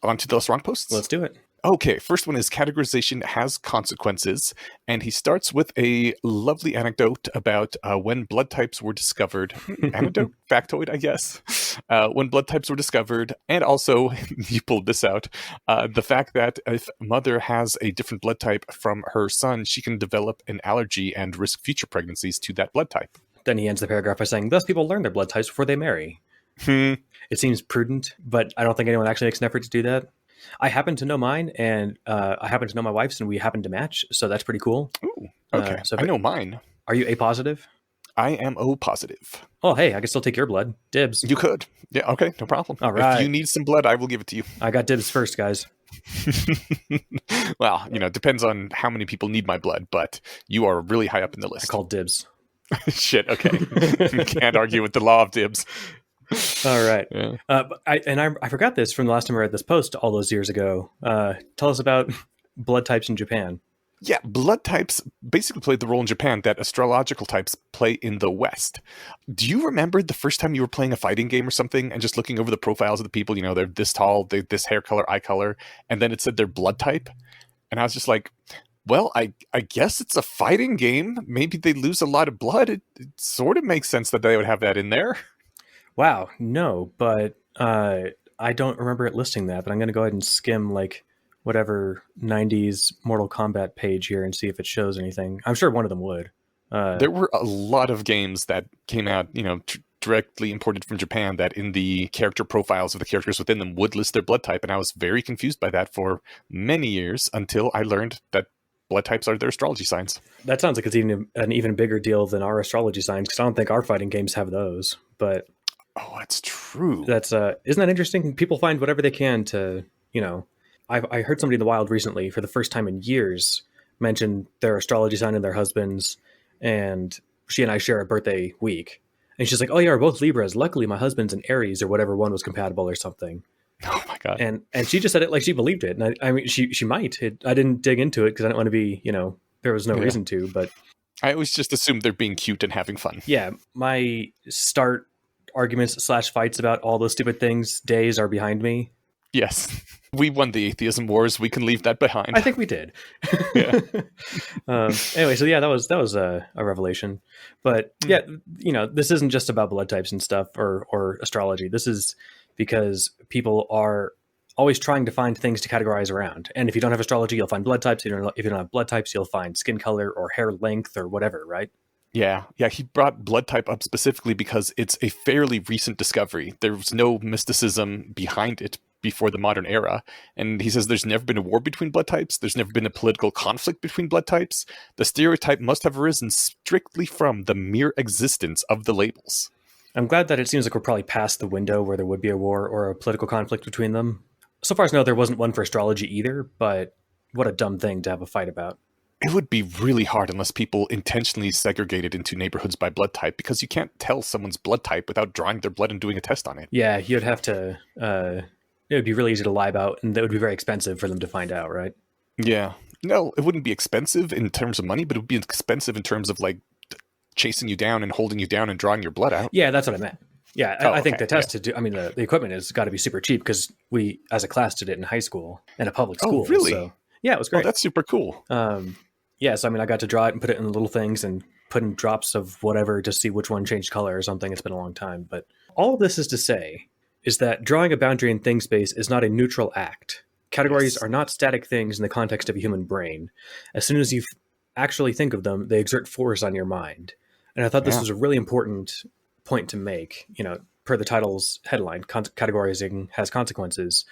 On to the LessWrong posts? Let's do it. Okay, first one is Categorization Has Consequences, and he starts with a lovely anecdote about when blood types were discovered. Anecdote? Factoid, I guess. When blood types were discovered, and also, you pulled this out, the fact that if mother has a different blood type from her son, she can develop an allergy and risk future pregnancies to that blood type. Then he ends the paragraph by saying, thus people learn their blood types before they marry. It seems prudent, but I don't think anyone actually makes an effort to do that. I happen to know mine, and I happen to know my wife's, and we happen to match, so that's pretty cool. Ooh, okay. I know mine. Are you A positive? I am O positive. Oh, hey, I can still take your blood. Dibs. You could. Yeah, okay, no problem. All right. If you need some blood, I will give it to you. I got dibs first, guys. Well, it depends on how many people need my blood, but you are really high up in the list. I called dibs. Shit, okay. Can't argue with the law of dibs. All right. Yeah. I forgot this from the last time I read this post all those years ago. Tell us about blood types in Japan. Yeah, blood types basically played the role in Japan that astrological types play in the West. Do you remember the first time you were playing a fighting game or something and just looking over the profiles of the people, they're this tall, this hair color, eye color, and then it said their blood type? And I was just like, well, I guess it's a fighting game. Maybe they lose a lot of blood. It sort of makes sense that they would have that in there. Wow, no, but I don't remember it listing that, but I'm going to go ahead and skim whatever 90s Mortal Kombat page here and see if it shows anything. I'm sure one of them would. There were a lot of games that came out, directly imported from Japan that in the character profiles of the characters within them would list their blood type, and I was very confused by that for many years until I learned that blood types are their astrology signs. That sounds like it's even an even bigger deal than our astrology signs, because I don't think our fighting games have those, but... Oh, that's true. That's isn't that interesting? People find whatever they can to, I heard somebody in the wild recently for the first time in years mention their astrology sign and their husband's, and she and I share a birthday week. And she's like, oh yeah, we're both Libras. Luckily my husband's an Aries, or whatever one was compatible or something. Oh my God. And she just said it like she believed it. And I mean, she might. I didn't dig into it because I didn't want to be, there was no reason to, but. I always just assumed they're being cute and having fun. Yeah. My start arguments / fights about all those stupid things days are behind me. Yes. We won the atheism wars. We can leave that behind. I think we did. Yeah. Anyway, so yeah, that was a revelation. But yeah, this isn't just about blood types and stuff or astrology. This is because people are always trying to find things to categorize around. And if you don't have astrology, you'll find blood types. If you don't have blood types, you'll find skin color or hair length or whatever, right? Yeah, he brought blood type up specifically because it's a fairly recent discovery. There's no mysticism behind it before the modern era. And he says there's never been a war between blood types. There's never been a political conflict between blood types. The stereotype must have arisen strictly from the mere existence of the labels. I'm glad that it seems like we're probably past the window where there would be a war or a political conflict between them. So far as I know, there wasn't one for astrology either, but what a dumb thing to have a fight about. It would be really hard unless people intentionally segregated into neighborhoods by blood type, because you can't tell someone's blood type without drawing their blood and doing a test on it. Yeah, you'd have to, it would be really easy to lie about, and that would be very expensive for them to find out, right? Yeah. No, it wouldn't be expensive in terms of money, but it would be expensive in terms of chasing you down and holding you down and drawing your blood out. Yeah, that's what I meant. Yeah, I think the test to do, the equipment has got to be super cheap, because we, as a class, did it in high school, in a public school. Oh, really? So, yeah, it was great. Oh, that's super cool. Yeah, so I got to draw it and put it in little things and put in drops of whatever to see which one changed color or something. It's been a long time. But all of this is to say is that drawing a boundary in thing space is not a neutral act. Categories are not static things in the context of a human brain. As soon as you actually think of them, they exert force on your mind. And I thought this was a really important point to make, per the title's headline, Categorizing Has Consequences.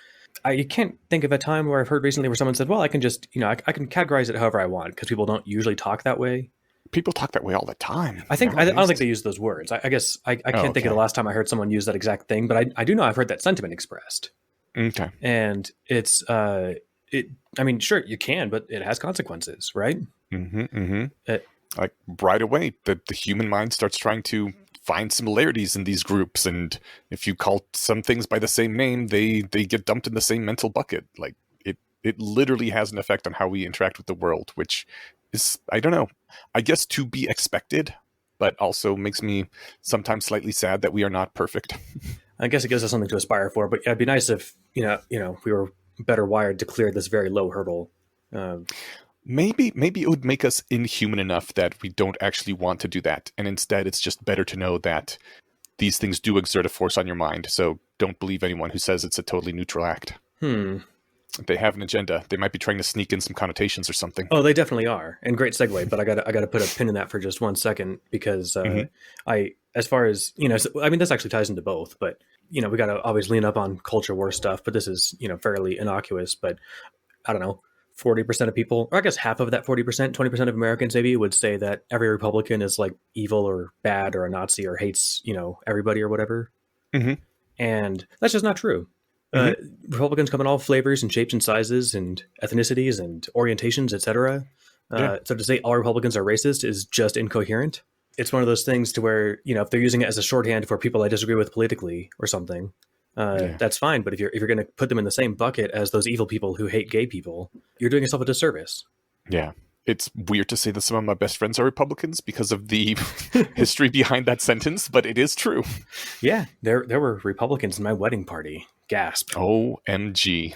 I can't think of a time where I've heard recently where someone said, well, I can just, I can categorize it however I want, because people don't usually talk that way. People talk that way all the time. I don't think they use those words. I guess I can't think of the last time I heard someone use that exact thing, but I do know I've heard that sentiment expressed. Okay. And it's, sure, you can, but it has consequences, right? Like right away, the human mind starts trying to find similarities in these groups, and if you call some things by the same name, they get dumped in the same mental bucket. Like it literally has an effect on how we interact with the world, which is, I don't know, I guess to be expected, but also makes me sometimes slightly sad that we are not perfect. I guess it gives us something to aspire for. But it'd be nice if we were better wired to clear this very low hurdle. Um, Maybe it would make us inhuman enough that we don't actually want to do that, and instead it's just better to know that these things do exert a force on your mind. So don't believe anyone who says it's a totally neutral act. hmm. They have an agenda. They might be trying to sneak in some connotations or something. Oh, they definitely are, and great segue. But I gotta put a pin in that for just 1 second because Hmm. as far as I mean, this actually ties into both. But we gotta always lean up on culture war stuff. But this is fairly innocuous. But I don't know. 40% of people, or I guess half of that 40%, 20% of Americans maybe would say that every Republican is like evil or bad or a Nazi or hates, everybody or whatever. Hmm. And that's just not true. Hmm. Uh, Republicans come in all flavors and shapes and sizes and ethnicities and orientations, etc. Yeah. So to say all Republicans are racist is just incoherent. It's one of those things to where if they're using it as a shorthand for people I disagree with politically or something, Yeah. that's fine. But if you're going to put them in the same bucket as those evil people who hate gay people, you're doing yourself a disservice. Yeah. It's weird to say that some of my best friends are Republicans because of the history behind that sentence, but it is true. Yeah, there were Republicans in my wedding party. Gasp. OMG.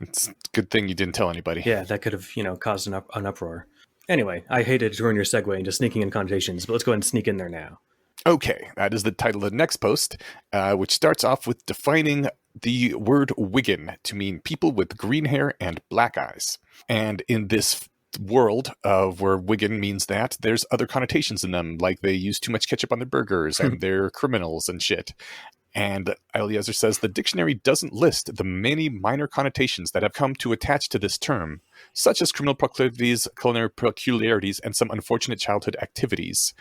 It's a good thing you didn't tell anybody. Yeah, that could have caused an uproar. Anyway, I hated to ruin your segue into sneaking in connotations, but let's go ahead and sneak in there now. Okay, that is the title of the next post, which starts off with defining the word Wigan to mean people with green hair and black eyes. And in this world of where Wigan means that, there's other connotations in them, like they use too much ketchup on their burgers and they're criminals and shit. And Eliezer says the dictionary doesn't list the many minor connotations that have come to attach to this term, such as criminal proclivities, culinary peculiarities, and some unfortunate childhood activities.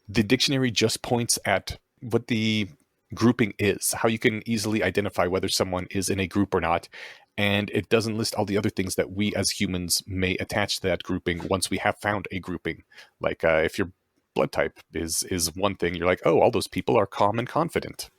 The dictionary just points at what the grouping is, how you can easily identify whether someone is in a group or not, and it doesn't list all the other things that we as humans may attach to that grouping once we have found a grouping. Like if your blood type is one thing, you're like, oh, all those people are calm and confident.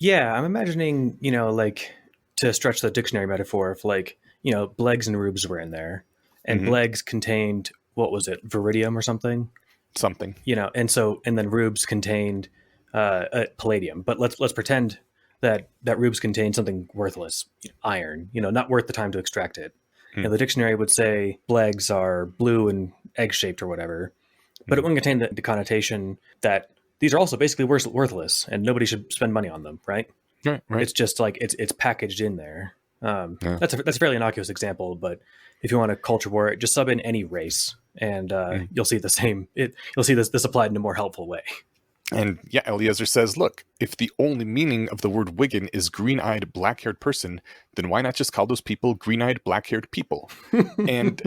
Yeah, I'm imagining, like to stretch the dictionary metaphor, if like, Blegs and Rubes were in there, and Hmm. Blegs contained, what was it, Viridium or something? Something. And then Rubes contained palladium. But let's pretend that Rubes contained something worthless, iron, not worth the time to extract it. Mm. The dictionary would say Blegs are blue and egg shaped or whatever, but it wouldn't contain the connotation that these are also basically worthless and nobody should spend money on them, right? Right, right. It's just like it's packaged in there. Yeah. That's a fairly innocuous example, but if you want to culture war it, just sub in any race, and you'll see the same. You'll see this applied in a more helpful way. And yeah, Eliezer says, look, if the only meaning of the word Wigan is green-eyed, black-haired person, then why not just call those people green-eyed, black-haired people? And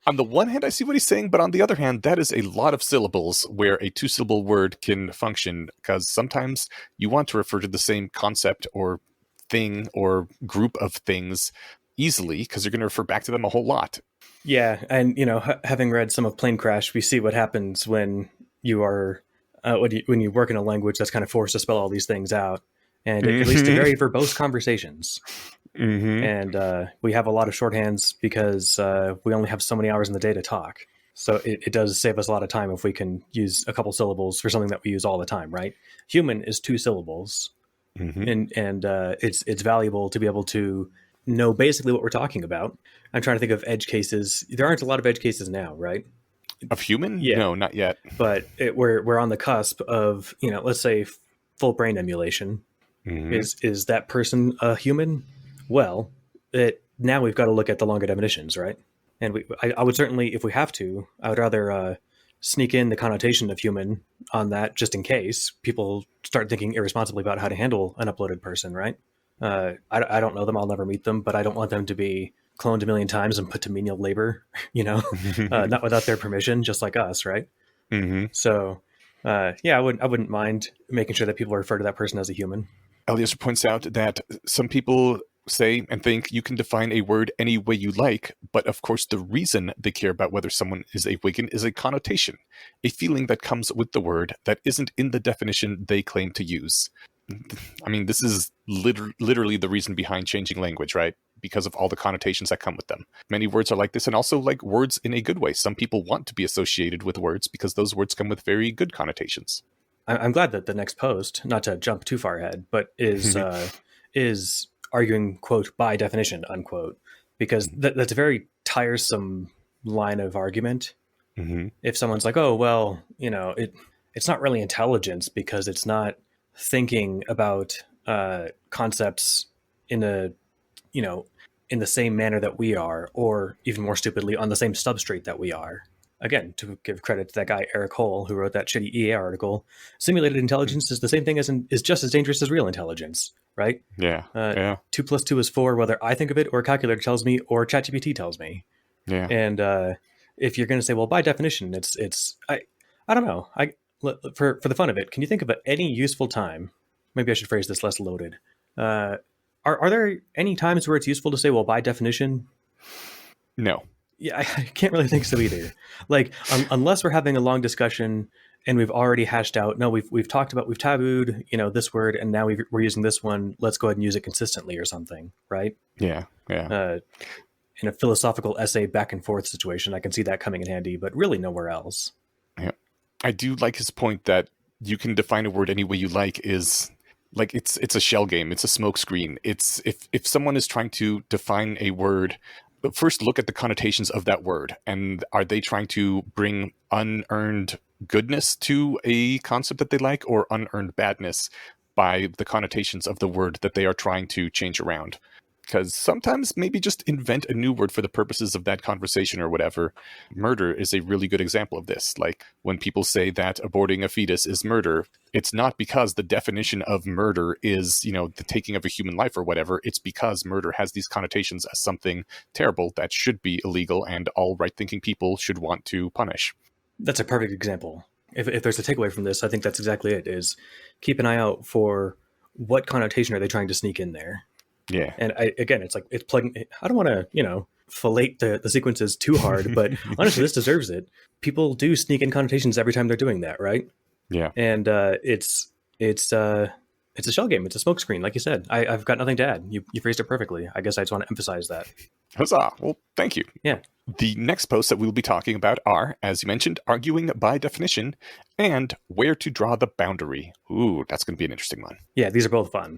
on the one hand, I see what he's saying, but on the other hand, that is a lot of syllables where a two-syllable word can function, because sometimes you want to refer to the same concept or thing or group of things easily, because you're going to refer back to them a whole lot. Yeah, and having read some of Plane Crash, we see what happens when you are when you work in a language that's kind of forced to spell all these things out, and it leads to very verbose conversations. Mm-hmm. And we have a lot of shorthands because we only have so many hours in the day to talk. So it does save us a lot of time if we can use a couple syllables for something that we use all the time, right? Human is 2 syllables, Mm-hmm. and it's valuable to be able to know basically what we're talking about. I'm trying to think of edge cases. There aren't a lot of edge cases now, right? Of human? Yeah. No, not yet. But we're on the cusp of let's say full brain emulation. Mm-hmm. Is that person a human? Well, now we've got to look at the longer definitions, right? And I would certainly, if we have to, I would rather sneak in the connotation of human on that, just in case people start thinking irresponsibly about how to handle an uploaded person, right? I don't know them, I'll never meet them, but I don't want them to be cloned a million times and put to menial labor, not without their permission, just like us, right? Mm-hmm. So, yeah, I wouldn't mind making sure that people refer to that person as a human. Eliezer points out that some people say and think you can define a word any way you like, but of course the reason they care about whether someone is a Wigan is a connotation, a feeling that comes with the word that isn't in the definition they claim to use. I mean, this is literally the reason behind changing language, right? Because of all the connotations that come with them. Many words are like this, and also like words in a good way. Some people want to be associated with words because those words come with very good connotations. I'm glad that the next post, not to jump too far ahead, but is arguing, quote, by definition, unquote, because that's a very tiresome line of argument. Mm-hmm. If someone's like, oh, well, it's not really intelligence because it's not thinking about concepts in a, you know, in the same manner that we are, or even more stupidly, on the same substrate that we are. Again, to give credit to that guy Eric Hole who wrote that shitty EA article, simulated intelligence is the same thing is just as dangerous as real intelligence, right? Yeah. Yeah. 2 + 2 is 4, whether I think of it or a calculator tells me or ChatGPT tells me. Yeah. And if you're going to say, well, by definition, I don't know. For the fun of it, can you think of any useful time? Maybe I should phrase this less loaded. Are there any times where it's useful to say, well, by definition? No. Yeah, I can't really think so either. Like, unless we're having a long discussion and we've already hashed out, no, we've talked about, we've tabooed, this word, and now we're using this one. Let's go ahead and use it consistently or something, right? Yeah. Yeah. In a philosophical essay back and forth situation, I can see that coming in handy, but really nowhere else. Yeah. I do like his point that you can define a word any way you like. Is like it's a shell game. It's a smoke screen. It's if someone is trying to define a word, first look at the connotations of that word, and are they trying to bring unearned goodness to a concept that they like, or unearned badness by the connotations of the word that they are trying to change around? Because sometimes maybe just invent a new word for the purposes of that conversation or whatever. Murder is a really good example of this. Like when people say that aborting a fetus is murder, it's not because the definition of murder is, the taking of a human life or whatever. It's because murder has these connotations as something terrible that should be illegal and all right-thinking people should want to punish. That's a perfect example. If there's a takeaway from this, I think that's exactly it, is keep an eye out for what connotation are they trying to sneak in there. Yeah. And it's like, it's plugging. I don't want to, fillet the sequences too hard, but honestly, this deserves it. People do sneak in connotations every time they're doing that, right? Yeah. And it's a shell game. It's a smokescreen, like you said. I've got nothing to add. You phrased it perfectly. I guess I just want to emphasize that. Huzzah! Well, thank you. Yeah. The next posts that we will be talking about are, as you mentioned, arguing by definition and where to draw the boundary. Ooh, that's going to be an interesting one. Yeah, these are both fun.